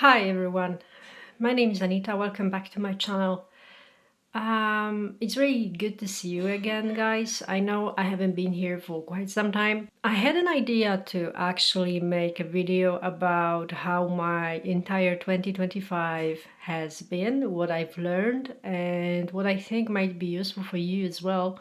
Hi everyone, my name is Anita. Welcome back to my channel. It's really good to see you again, guys. I know I haven't been here for quite some time. I had an idea to actually make a video about how my entire 2025 has been, what I've learned, and what I think might be useful for you as well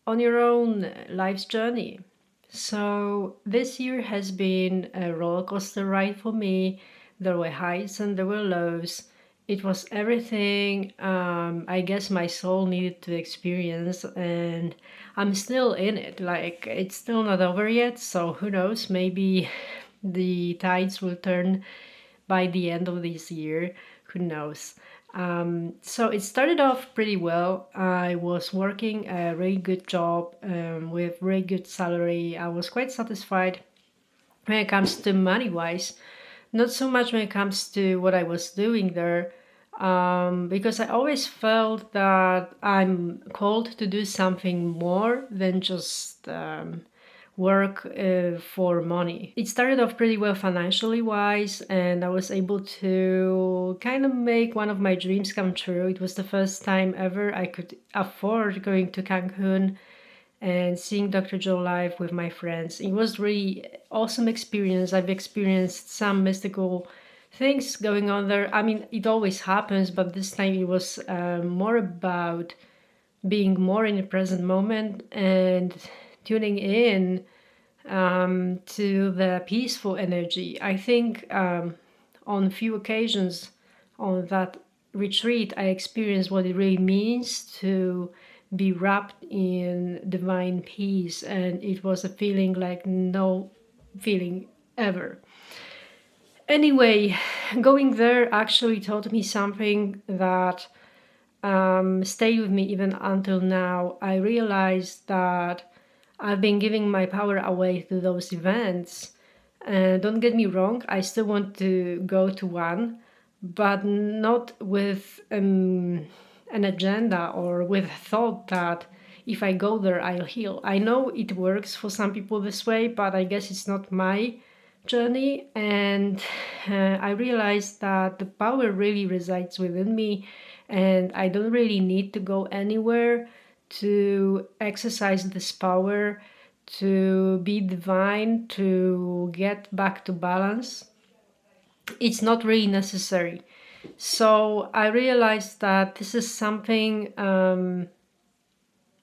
on your own life's journey. So this year has been a roller coaster ride for me. There were highs and there were lows. It was everything I guess my soul needed to experience, and I'm still in it. Like, it's still not over yet, so who knows, maybe the tides will turn by the end of this year. Who knows? So it started off pretty well. I was working a really good job with very good salary. I was quite satisfied when it comes to money wise, not so much when it comes to what I was doing there, because I always felt that I'm called to do something more than just work for money. It started off pretty well financially wise, and I was able to kind of make one of my dreams come true. It was the first time ever I could afford going to Cancun and seeing Dr. Joe live with my friends. It was really awesome experience. I've experienced some mystical things going on there. I mean, it always happens, but this time it was more about being more in the present moment and tuning in to the peaceful energy. I think on few occasions on that retreat, I experienced what it really means to be wrapped in divine peace, and it was a feeling like no feeling ever. Anyway, going there actually taught me something that stayed with me even until now. I realized that I've been giving my power away to those events. Don't get me wrong, I still want to go to one, but not with an agenda or with a thought that if I go there, I'll heal. I know it works for some people this way, but I guess it's not my journey. And I realized that the power really resides within me, and I don't really need to go anywhere to exercise this power, to be divine, to get back to balance. It's not really necessary. So I realized that this is something,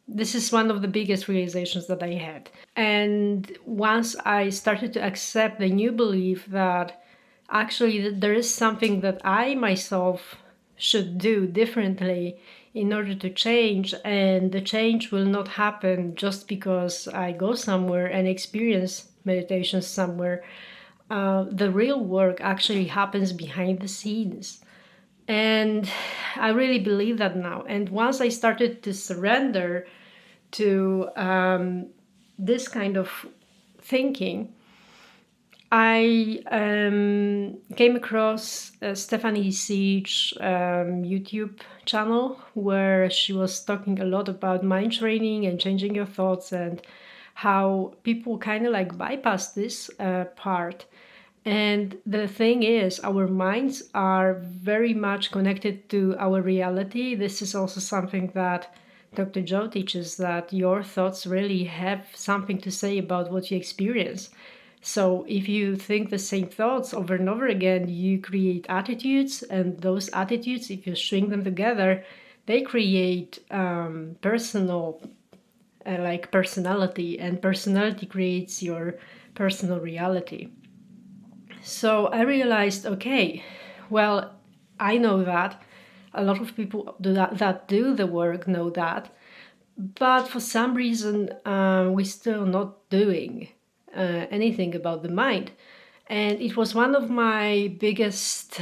this is one of the biggest realizations that I had. And once I started to accept the new belief that actually there is something that I myself should do differently in order to change, and the change will not happen just because I go somewhere and experience meditation somewhere. The real work actually happens behind the scenes. And I really believe that now. And once I started to surrender to this kind of thinking, I came across Stephanie Siege YouTube channel, where she was talking a lot about mind training and changing your thoughts, and how people kind of like bypass this part. And the thing is, our minds are very much connected to our reality. This is also something that Dr. Joe teaches, that your thoughts really have something to say about what you experience. So if you think the same thoughts over and over again, you create attitudes, and those attitudes, if you string them together, they create personal, like personality, and personality creates your personal reality. So I realized, okay, well, I know that. A lot of people that do the work know that. But for some reason, we're still not doing anything about the mind. And it was one of my biggest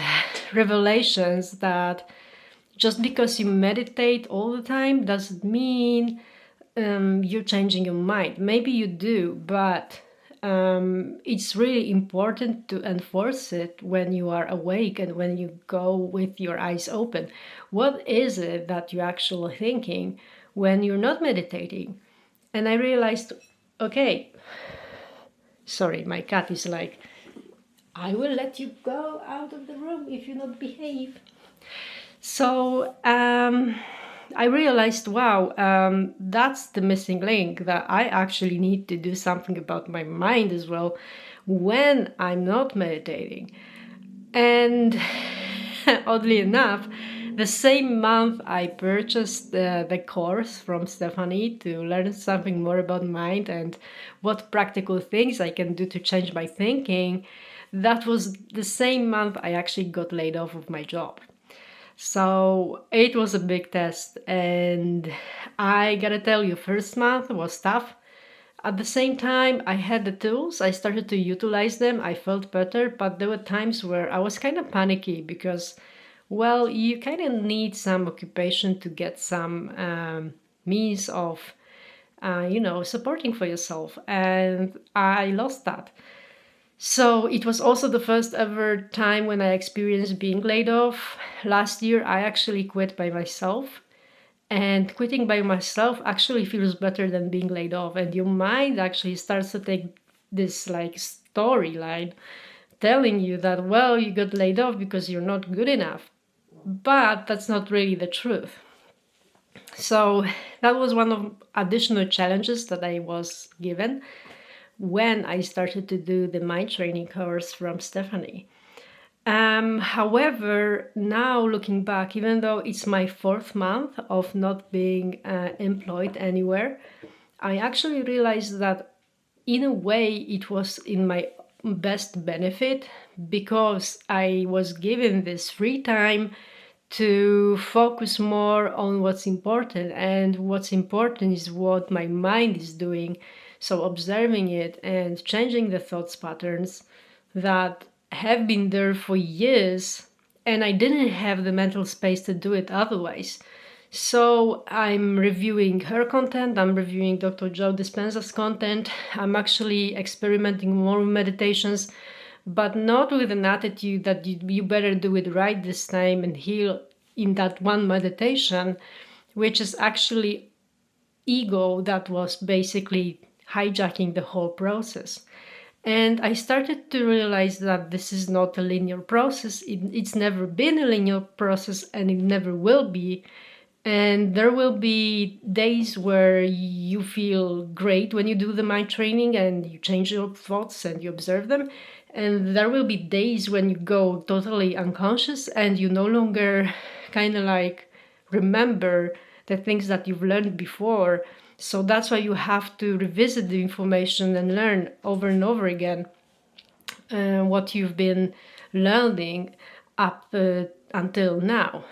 revelations that just because you meditate all the time doesn't mean you're changing your mind. Maybe you do, but it's really important to enforce it when you are awake and when you go with your eyes open. What is it that you're actually thinking when you're not meditating? And I realized, okay, sorry, my cat is like I will let you go out of the room if you not behave. So I realized, wow, that's the missing link, that I actually need to do something about my mind as well when I'm not meditating. And oddly enough, the same month I purchased the course from Stephanie to learn something more about mind and what practical things I can do to change my thinking. That was the same month I actually got laid off of my job. So it was a big test, and I gotta tell you, first month was tough. At the same time, I had the tools, I started to utilize them, I felt better, but there were times where I was kind of panicky because, well, you kind of need some occupation to get some means of, supporting for yourself, and I lost that. So it was also the first ever time when I experienced being laid off. Last year, I actually quit by myself. And quitting by myself actually feels better than being laid off. And your mind actually starts to take this like storyline telling you that, well, you got laid off because you're not good enough. But that's not really the truth. So that was one of additional challenges that I was given when I started to do the mind training course from Stephanie. However, now looking back, even though it's my 4th month of not being employed anywhere, I actually realized that in a way it was in my best benefit because I was given this free time to focus more on what's important, and what's important is what my mind is doing. So observing it and changing the thoughts patterns that have been there for years, and I didn't have the mental space to do it otherwise. So I'm reviewing her content, I'm reviewing Dr. Joe Dispenza's content, I'm actually experimenting more with meditations, but not with an attitude that you better do it right this time and heal in that one meditation, which is actually ego that was basically hijacking the whole process. And I started to realize that this is not a linear process. It's never been a linear process, and it never will be. And there will be days where you feel great when you do the mind training and you change your thoughts and you observe them. And there will be days when you go totally unconscious and you no longer kind of like remember the things that you've learned before. So that's why you have to revisit the information and learn over and over again what you've been learning up until now.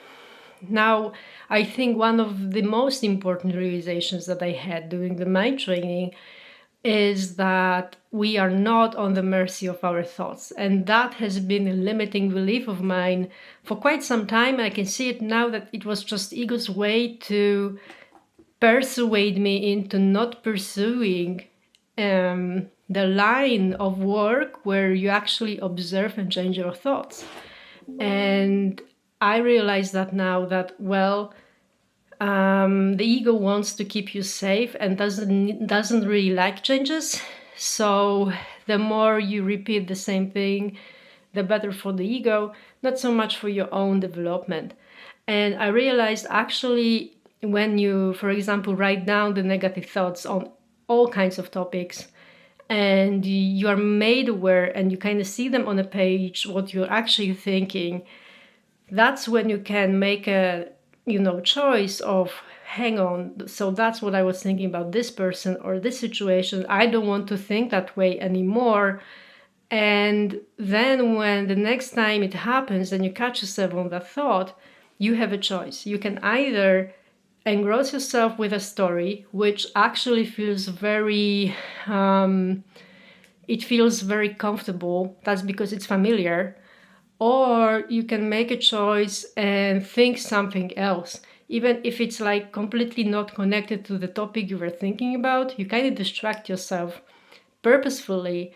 Now, I think one of the most important realizations that I had during the mind training is that we are not on the mercy of our thoughts. And that has been a limiting belief of mine for quite some time. I can see it now that it was just ego's way to persuade me into not pursuing the line of work where you actually observe and change your thoughts. And I realize that now that, well, the ego wants to keep you safe and doesn't really like changes. So the more you repeat the same thing, the better for the ego, not so much for your own development. And I realized actually when you, for example, write down the negative thoughts on all kinds of topics, and you are made aware and you kind of see them on a page, what you're actually thinking, that's when you can make a choice of, hang on, so that's what I was thinking about this person or this situation. I don't want to think that way anymore. And then when the next time it happens and you catch yourself on that thought, you have a choice. You can either engross yourself with a story, which actually feels very, it feels very comfortable. That's because it's familiar. Or you can make a choice and think something else. Even if it's like completely not connected to the topic you were thinking about, you kind of distract yourself purposefully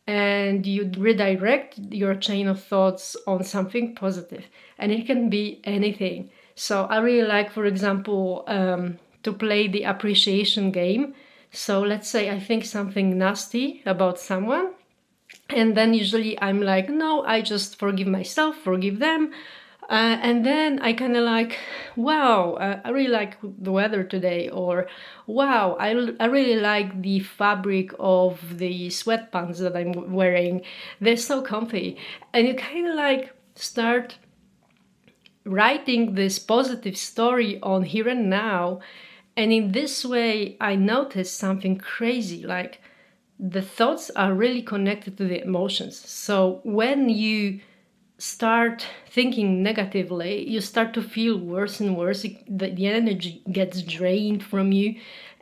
and you redirect your chain of thoughts on something positive. And it can be anything. So I really like, for example, to play the appreciation game. So let's say I think something nasty about someone. And then usually I'm like, no, I just forgive myself, forgive them. And then I kind of like, wow, I really like the weather today, or wow, I really like the fabric of the sweatpants that I'm wearing. They're so comfy. And you kind of like start writing this positive story on here and now. And in this way, I noticed something crazy, like the thoughts are really connected to the emotions. So when you start thinking negatively, you start to feel worse and worse. The energy gets drained from you,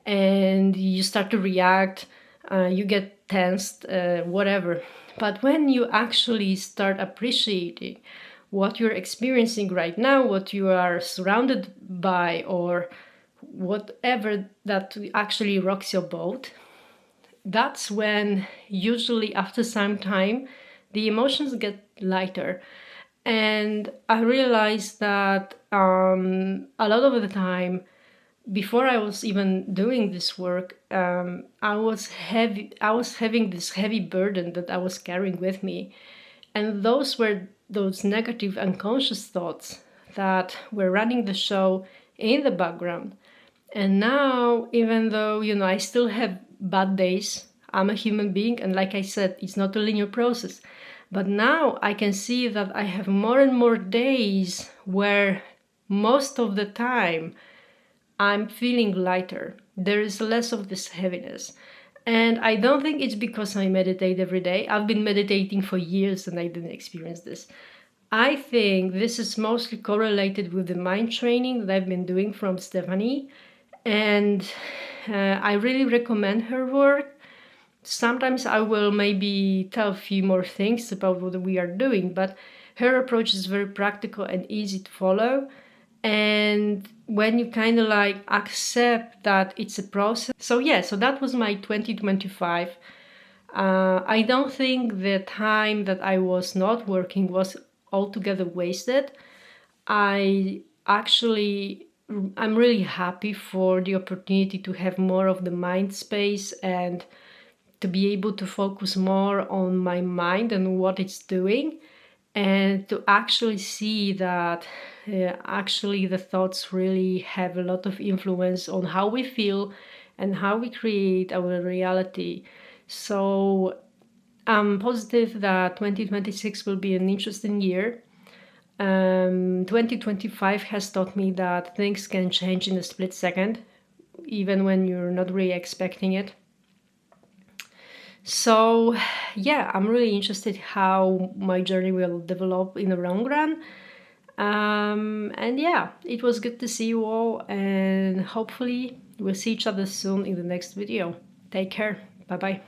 and you start to react. You get tensed, whatever. But when you actually start appreciating what you're experiencing right now, what you are surrounded by, or whatever that actually rocks your boat, that's when usually after some time the emotions get lighter. And I realized that a lot of the time, before I was even doing this work, I was having this heavy burden that I was carrying with me. And those were those negative unconscious thoughts that were running the show in the background. And now, even though, I still have bad days, I'm a human being, and like I said, it's not a linear process. But now I can see that I have more and more days where most of the time I'm feeling lighter. There is less of this heaviness. And I don't think it's because I meditate every day. I've been meditating for years and I didn't experience this. I think this is mostly correlated with the mind training that I've been doing from Stephanie. And I really recommend her work. Sometimes I will maybe tell a few more things about what we are doing, but her approach is very practical and easy to follow. And when you kind of like accept that it's a process. So yeah, so that was my 2025. I don't think the time that I was not working was altogether wasted. I'm really happy for the opportunity to have more of the mind space and to be able to focus more on my mind and what it's doing, and to actually see that actually the thoughts really have a lot of influence on how we feel and how we create our reality. So I'm positive that 2026 will be an interesting year. 2025 has taught me that things can change in a split second, even when you're not really expecting it. So yeah, I'm really interested how my journey will develop in the long run. And yeah, it was good to see you all, and hopefully we'll see each other soon in the next video. Take care. Bye bye.